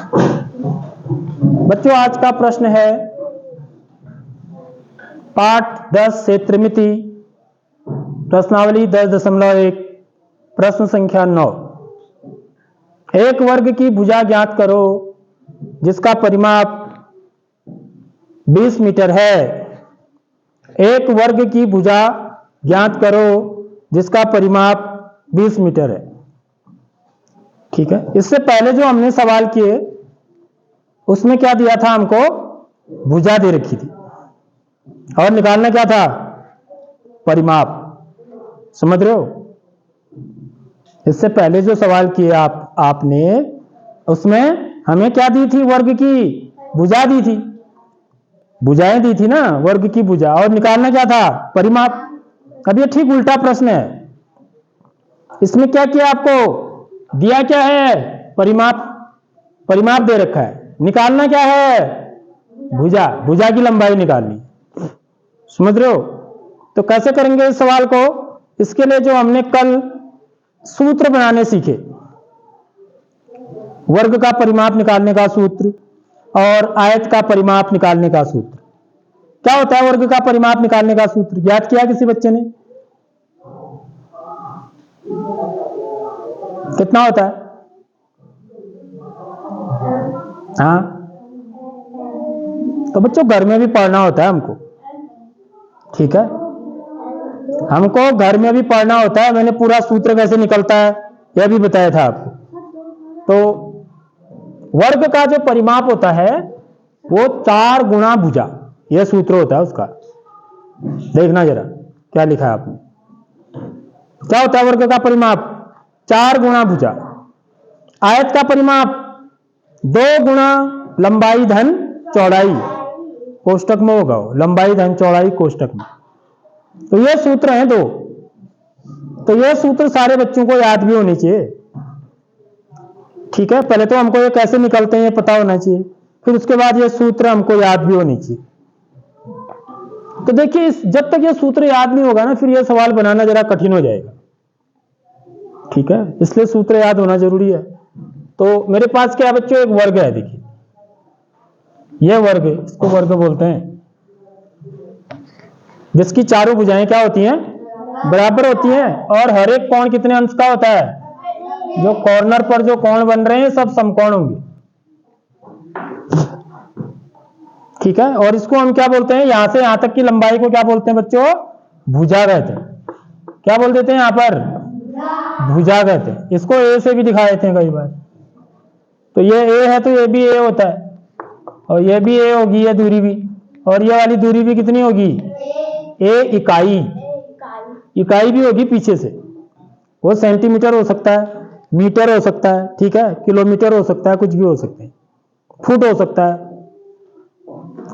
बच्चों आज का प्रश्न है पाठ 10 से त्रिमिति प्रश्नावली 10.1 प्रश्न संख्या 9। एक वर्ग की भुजा ज्ञात करो जिसका परिमाप 20 मीटर है। एक वर्ग की भुजा ज्ञात करो जिसका परिमाप 20 मीटर है। ठीक है, इससे पहले जो हमने सवाल किए उसमें क्या दिया था, हमको भुजा दे रखी थी और निकालना क्या था, परिमाप। समझ रहे हो? इससे पहले जो सवाल किए आपने उसमें हमें क्या दी थी, वर्ग की भुजा दी थी, भुजाएं दी थी ना, वर्ग की भुजा, और निकालना क्या था, परिमाप। अब ये ठीक उल्टा प्रश्न है। इसमें क्या किया, आपको दिया क्या है, परिमाप, परिमाप दे रखा है, निकालना क्या है, भुजा, भुजा की लंबाई निकालनी। समझ रहे हो? तो कैसे करेंगे इस सवाल को, इसके लिए जो हमने कल सूत्र बनाने सीखे, वर्ग का परिमाप निकालने का सूत्र और आयत का परिमाप निकालने का सूत्र। क्या होता है वर्ग का परिमाप निकालने का सूत्र, याद किया किसी बच्चे ने? कितना होता है? हाँ, तो बच्चों घर में भी पढ़ना होता है हमको। ठीक है, हमको घर में भी पढ़ना होता है। मैंने पूरा सूत्र कैसे निकलता है यह भी बताया था आपको। तो वर्ग का जो परिमाप होता है वो 4 गुणा भुजा, यह सूत्र होता है उसका। देखना जरा क्या लिखा है आपने। क्या होता है वर्ग का परिमाप, 4 गुणा भुजा। आयत का परिमाप 2 गुणा लंबाई धन चौड़ाई, कोष्टक में होगा, लंबाई धन चौड़ाई कोष्टक में। तो ये सूत्र हैं 2। तो ये सूत्र सारे बच्चों को याद भी होने चाहिए। ठीक है, पहले तो हमको ये कैसे निकलते हैं ये पता होना चाहिए, फिर उसके बाद ये सूत्र हमको याद भी होने चाहिए। तो देखिए, जब तक ये सूत्र याद नहीं होगा ना, फिर ये सवाल बनाना जरा कठिन हो जाएगा। ठीक है, इसलिए सूत्र याद होना जरूरी है। तो मेरे पास क्या बच्चों, एक वर्ग है। देखिए ये वर्ग है, इसको वर्ग बोलते हैं, जिसकी चारों भुजाएं क्या होती हैं, बराबर होती हैं, और हर एक कोण कितने अंश का होता है, जो कॉर्नर पर जो कोण बन रहे हैं सब समकोण होंगे। ठीक है, और इसको हम क्या बोलते हैं, यहां से यहां तक की लंबाई को क्या बोलते हैं बच्चों, भुजा कहते हैं। क्या बोल देते हैं यहां पर, भुजा कहते हैं। इसको ए से भी दिखा देते हैं कई बार। तो ये ए है तो ये भी ए होता है, और ये भी ए होगी, ये दूरी भी, और ये वाली दूरी भी कितनी होगी, ए इकाई, इकाई भी होगी पीछे से। वो सेंटीमीटर हो सकता है, मीटर हो सकता है, ठीक है, किलोमीटर हो सकता है, कुछ भी हो सकते हैं, फुट हो सकता है,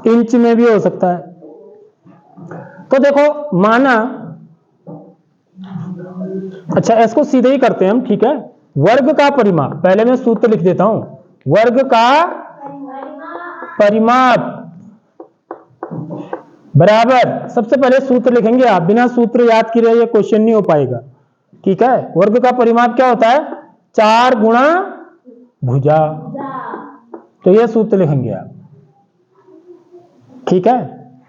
इंच में भी हो सकता है। तो देखो माना, अच्छा इसको सीधे ही करते हैं हम। ठीक है, वर्ग का परिमाप, पहले मैं सूत्र लिख देता हूं, वर्ग का परिमाप बराबर, सबसे पहले सूत्र लिखेंगे आप, बिना सूत्र याद किए ये क्वेश्चन नहीं हो पाएगा। ठीक है, वर्ग का परिमाप क्या होता है, 4 गुणा भुजा। तो ये सूत्र लिखेंगे आप। ठीक है,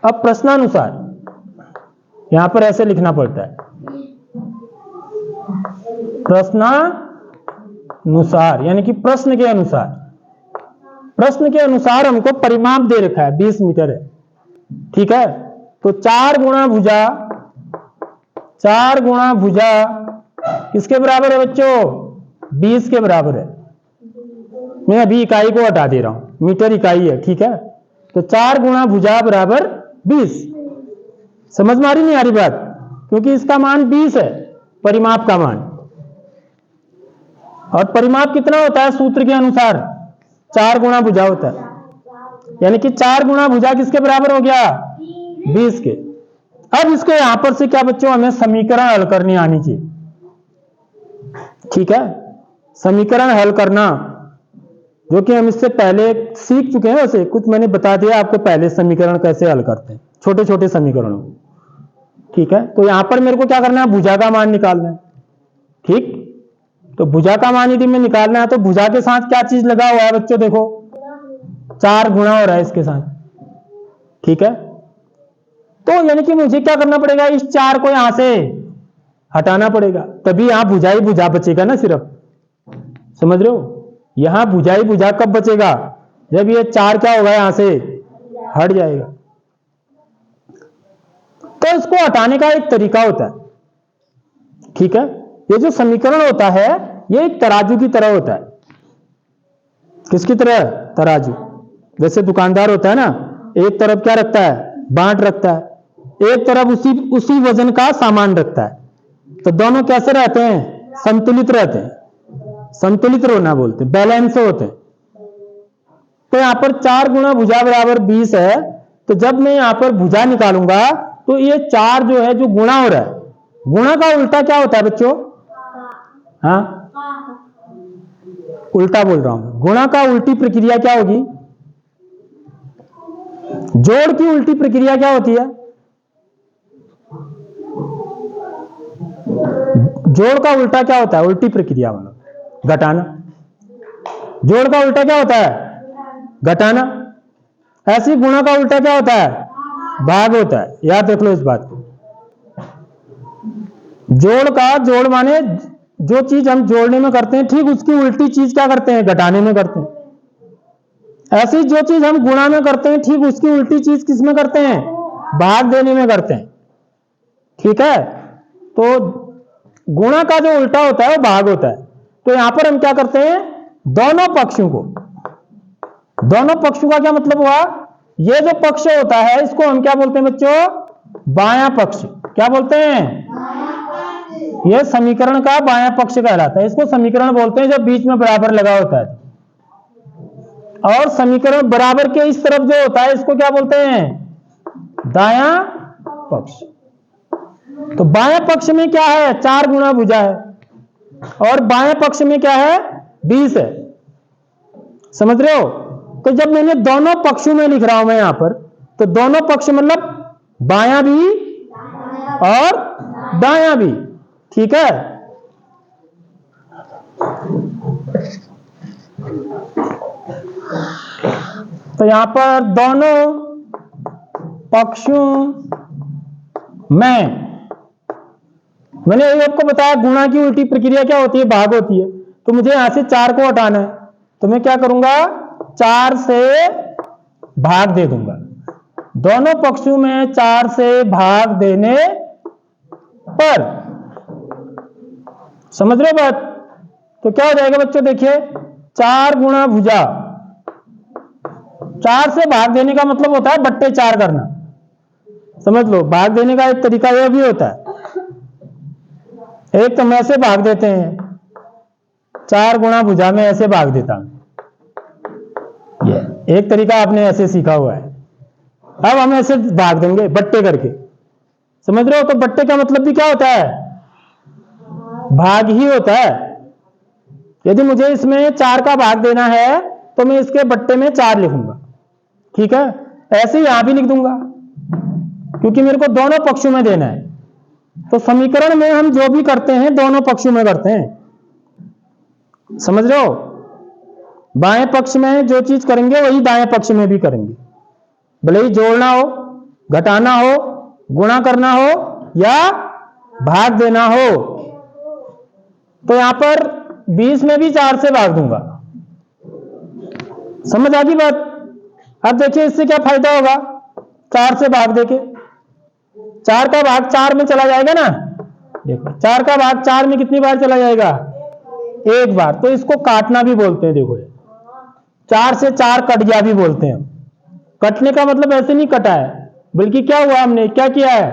अब प्रश्नानुसार यहां पर ऐसे लिखना पड़ता है, प्रश्नानुसार यानी कि प्रश्न के अनुसार। प्रश्न के अनुसार हमको परिमाप दे रखा है 20 मीटर है। ठीक है, तो 4 गुणा भुजा, 4 गुणा भुजा किसके बराबर है बच्चों, 20 के बराबर है। मैं अभी इकाई को हटा दे रहा हूं, मीटर इकाई है। ठीक है, तो 4 गुणा भुजा बराबर 20। समझ में आ रही नहीं आ रही बात, क्योंकि इसका मान 20 है, परिमाप का मान। और परिमाप कितना होता है सूत्र के अनुसार, 4 गुणा भुजा होता है, यानी कि 4 गुणा भुजा किसके बराबर हो गया, 20 के। अब इसको यहां पर से क्या बच्चों, हमें समीकरण हल करनी आनी चाहिए। ठीक है, समीकरण हल करना, जो कि हम इससे पहले सीख चुके हैं। वैसे कुछ मैंने बता दिया आपको पहले, समीकरण कैसे हल करते हैं, छोटे छोटे समीकरणों। ठीक है, तो यहां पर मेरे को क्या करना है, भुजा का मान निकालना है। ठीक, तो भुजा का मान यदि में निकालना है तो भुजा के साथ क्या चीज लगा हुआ है बच्चों, देखो 4 गुणा हो रहा है इसके साथ, ठीक है। तो यानी कि मुझे क्या करना पड़ेगा, इस 4 को यहां से हटाना पड़ेगा, तभी यहां भुजा ही भुजा बचेगा ना सिर्फ, समझ रहे हो। यहां भुजा ही भुजा कब बचेगा, जब ये 4 क्या होगा यहां से हट जाएगा। तो इसको हटाने का एक तरीका होता है, ठीक है। ये जो समीकरण होता है ये एक तराजू की तरह होता है। किसकी तरह, तराजू। जैसे दुकानदार होता है ना, एक तरफ क्या रखता है, बांट रखता है, एक तरफ उसी वजन का सामान रखता है, तो दोनों कैसे रहते हैं, संतुलित रहते हैं। संतुलित होना बोलते हैं, बैलेंस होते हैं। तो यहां पर 4 गुणा भुजा बराबर 20 है, तो जब मैं यहां पर भुजा निकालूंगा तो ये 4 जो है जो गुणा हो रहा है, गुणा का उल्टा क्या होता है बच्चों, हाँ उल्टा बोल रहा हूं, गुणा का उल्टी प्रक्रिया क्या होगी, जोड़ की उल्टी प्रक्रिया क्या होती है, जोड़ का उल्टा क्या होता है, उल्टी प्रक्रिया मतलब घटाना। जोड़ का उल्टा क्या होता है, घटाना। ऐसी गुणा का उल्टा क्या होता है, भाग होता है। याद रख लो इस बात को। जोड़ का, जोड़ माने जो चीज हम जोड़ने में करते हैं ठीक उसकी उल्टी चीज क्या करते हैं, घटाने में करते हैं। ऐसी जो चीज हम गुणा में करते हैं ठीक उसकी उल्टी चीज किस में करते हैं, भाग देने में करते हैं, ठीक है। तो गुणा का जो उल्टा होता है वो भाग होता है। तो यहां पर हम क्या करते हैं, दोनों पक्षों को, दोनों पक्षों का क्या मतलब हुआ, ये जो पक्ष होता है इसको हम क्या बोलते हैं बच्चों, बायां पक्ष। क्या बोलते हैं, यह समीकरण का बायां पक्ष कहलाता है। इसको समीकरण बोलते हैं जब बीच में बराबर लगा होता है। और समीकरण बराबर के इस तरफ जो होता है इसको क्या बोलते हैं, दायां पक्ष। तो बायां पक्ष में क्या है, 4 गुणा भुजा है, और बाएं पक्ष में क्या है, 20 है। समझ रहे हो। तो जब मैंने दोनों पक्षों में लिख रहा हूं मैं यहां पर, तो दोनों पक्ष मतलब बायां भी और दायां भी, ठीक है। तो यहां पर दोनों पक्षों में मैंने आपको बताया गुणा की उल्टी प्रक्रिया क्या होती है, भाग होती है। तो मुझे यहां से 4 को हटाना है, तो मैं क्या करूंगा, 4 से भाग दे दूंगा। दोनों पक्षों में 4 से भाग देने पर, समझ रहे हो बात। तो क्या हो जाएगा बच्चों, देखिए 4 गुणा भुजा, 4 से भाग देने का मतलब होता है बट्टे 4 करना। समझ लो, भाग देने का एक तरीका यह भी होता है, एक तो मैं ऐसे भाग देते हैं, 4 गुणा भुजा में ऐसे भाग देता हूं, ये एक तरीका आपने ऐसे सीखा हुआ है। अब हम ऐसे भाग देंगे बट्टे करके, समझ रहे हो। तो बट्टे का मतलब भी क्या होता है, भाग ही होता है। यदि मुझे इसमें 4 का भाग देना है तो मैं इसके बट्टे में 4 लिखूंगा, ठीक है। ऐसे ही यहां भी लिख दूंगा क्योंकि मेरे को दोनों पक्षों में देना है। तो समीकरण में हम जो भी करते हैं दोनों पक्षों में करते हैं, समझ रहे हो। बाएं पक्ष में जो चीज करेंगे वही दाएं पक्ष में भी करेंगे, भले ही जोड़ना हो, घटाना हो, गुणा करना हो या भाग देना हो। तो यहां पर 20 में भी 4 से भाग दूंगा, समझ आ गई बात। अब देखिए इससे क्या फायदा होगा, 4 से भाग देके 4 का भाग 4 में चला जाएगा ना, देखो 4 का भाग 4 में कितनी बार चला जाएगा, एक बार। तो इसको काटना भी बोलते हैं, देखो 4 से 4 कट गया भी बोलते हैं। कटने का मतलब ऐसे नहीं कटा है, बल्कि क्या हुआ, हमने क्या किया है,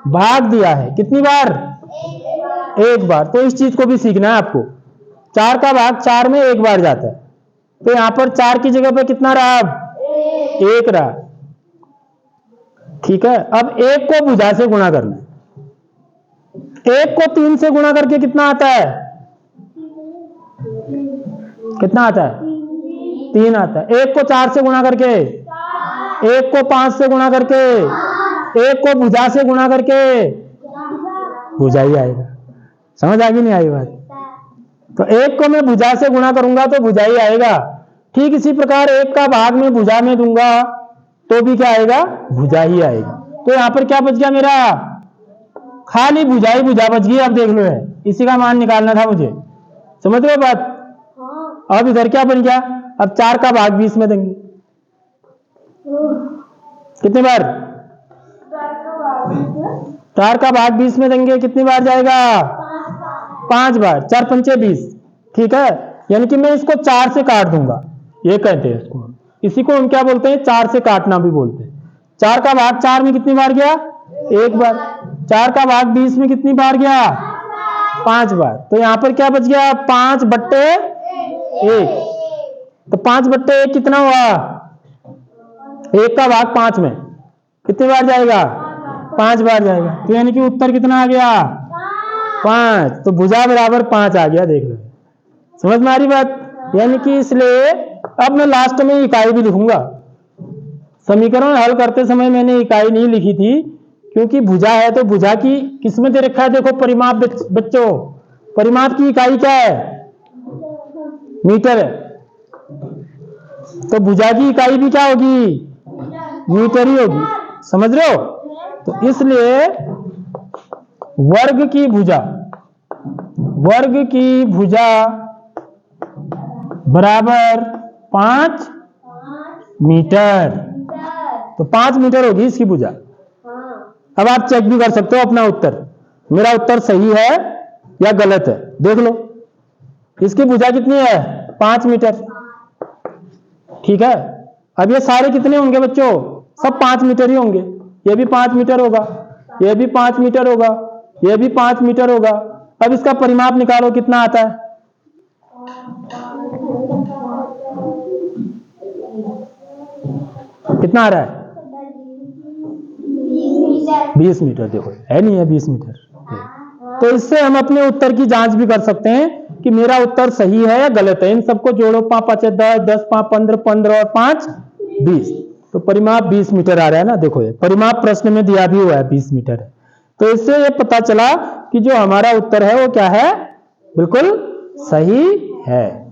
भाग दिया है। कितनी बार, एक बार। तो इस चीज को भी सीखना है आपको, 4 का भाग 4 में एक बार जाता है। तो यहां पर 4 की जगह पर कितना रहा, अब 1 रहा, ठीक है। अब 1 को भुजा से गुणा करना है, 1 को 3 से गुणा करके कितना आता है, कितना आता है, 3 आता है। 1 को 4 से गुणा करके, 1 को 5 से गुणा करके, 1 को भुजा से गुणा करके भुजा ही आएगा। समझ आ गई नहीं आई बात, तो 1 को मैं भुजा से गुणा करूंगा तो भुजा ही आएगा। ठीक इसी प्रकार 1 का भाग मैं भुजा में दूंगा तो भी क्या आएगा, भुजा ही आएगा। तो यहां पर क्या बच गया मेरा, खाली भुजा ही भुजा बच गई। अब देख लो, है इसी का मान निकालना था मुझे, समझ रहे हो बात। अब इधर क्या बन गया, अब 4 का भाग 20 में देंगे, कितनी बार, 4 का भाग 20 में देंगे, कितनी बार जाएगा, 5 बार, 4 पंचे 20, ठीक है। यानी कि मैं इसको 4 से काट दूंगा, ये कहते हैं इसको, इसी को हम क्या बोलते हैं, 4 से काटना भी बोलते हैं। 4 का भाग 4 में कितनी बार गया, 1 बार। 4 का भाग 20 में कितनी बार गया, 5 बार। तो यहां पर क्या बच गया, 5/1। तो 5/1 कितना हुआ, 1 का भाग 5 में कितनी बार जाएगा, 5 बार जाएगा। तो यानी कि उत्तर कितना आ गया, 5। तो भुजा बराबर 5 आ गया, देख लो, समझ में आ रही बात। यानी कि इसलिए अब मैं लास्ट में इकाई भी लिखूंगा। समीकरण हल करते समय मैंने इकाई नहीं लिखी थी, क्योंकि भुजा है तो भुजा की किसमें दे रखा है, देखो परिमाप बच्चों, परिमाप की इकाई क्या है, मीटर है। तो भुजा की इकाई भी क्या होगी, मीटर ही होगी, समझ रहे हो। तो इसलिए वर्ग की भुजा बराबर 5 मीटर। तो 5 मीटर होगी इसकी भुजा। अब आप चेक भी कर सकते हो अपना उत्तर, मेरा उत्तर सही है या गलत है, देख लो। इसकी भुजा कितनी है, 5 मीटर, ठीक है। अब ये सारे कितने होंगे बच्चों, सब 5 मीटर ही होंगे। ये भी 5 मीटर होगा, ये भी 5 मीटर होगा, ये भी 5 मीटर होगा। अब इसका परिमाप निकालो कितना आता है, कितना आ रहा है, 20 मीटर। देखो है नहीं है 20 मीटर। तो इससे हम अपने उत्तर की जांच भी कर सकते हैं कि मेरा उत्तर सही है या गलत है। इन सबको जोड़ो, 5 5 10, 10 5 15, 15 और 5 20। तो परिमाप 20 मीटर आ रहा है ना, देखो ये परिमाप प्रश्न में दिया भी हुआ है 20 मीटर है। तो इससे ये पता चला कि जो हमारा उत्तर है वो क्या है, बिल्कुल सही है।